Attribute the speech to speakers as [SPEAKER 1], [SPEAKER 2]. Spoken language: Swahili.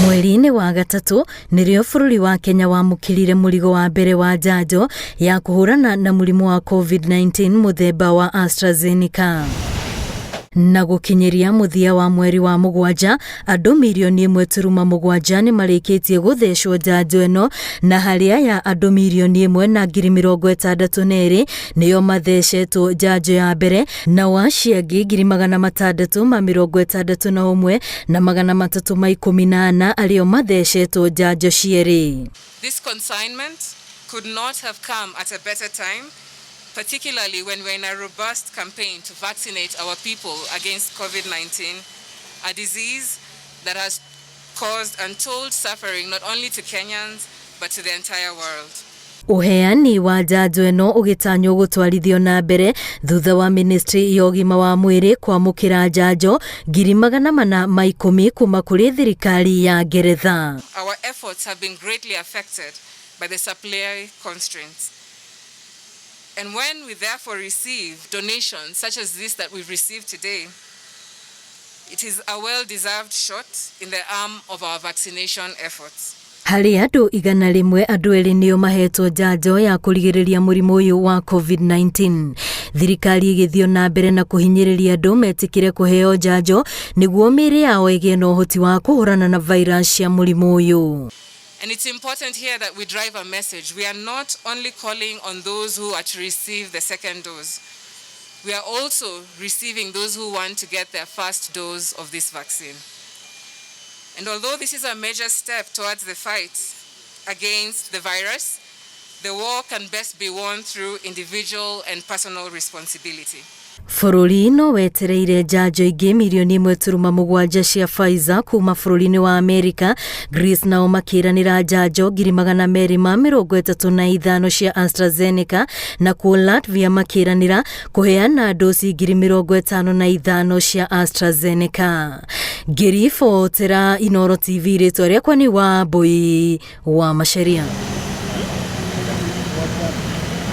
[SPEAKER 1] Mweri-inĩ wa gatatu nĩrĩo bũrũri wa Kenya wamũkĩrire mũrigo wa mbere wa njanjo ya kũhũrana na mũrimũ wa COVID-19 mũthemba wa AstraZeneca. Na gũkinyĩria mũthia wa mweri wa mũgwanja, andũ mirioni 1.7 nĩ marĩkĩtie gũthecwo njanjo ĩno, na harĩ aya andũ mirioni 1,62 nĩo mathecetwo njanjo ya mbere, na waciangi 661 na 314 arĩo mathecetwo njanjo cierĩ.
[SPEAKER 2] This consignment could not have come at a better time, particularly when we're in a robust campaign to vaccinate our people against COVID-19, a disease that has caused untold suffering not only to Kenyans but to the entire world.
[SPEAKER 1] Uheani wa njanjo ĩno ũgĩtanywo gũtwarithio na mbere thutha wa Ministry ya ũgima wa mwĩrĩ kwamũkĩra njanjo 410,000 kuuma kũrĩ thirikari ya Ngeretha.
[SPEAKER 2] Our efforts have been greatly affected by the supply constraints. And when we therefore receive donations such as this that we've received today, it is a well-deserved shot in the arm of our vaccination efforts.
[SPEAKER 1] Harĩ andũ 100 andũ erĩ nĩo mahetwo njanjo ya kũrigĩrĩria mũrimũ ũyũ wa COVID-19. Thirikari ĩgĩthio na mbere na kũhinyĩrĩria andũ metĩkĩre kũheo njanjo nĩguo mĩĩrĩ yao ĩgĩe na ũhoti wa kũhũrana na virus cia mũrimũ ũyũ.
[SPEAKER 2] And it's important here that we drive a message. We are not only calling on those who are to receive the second dose. We are also receiving those who want to get their first dose of this vaccine. And although this is a major step towards the fight against the virus, the war can best be won through individual and personal responsibility.
[SPEAKER 1] Bũrũri no wetereire njanjo ingĩ mirioni 1.7 cia Pfizer kuuma bũrũri-inĩ wa Amerika. Greece nao makĩranĩra njanjo 235 cia AstraZeneca, na kuo Latvia makĩranĩra kũheana dosi 55,000 cia AstraZeneca. Ngĩribotera Inooro TV, rĩtwa rĩakwa nĩ Wambui wa Macharia.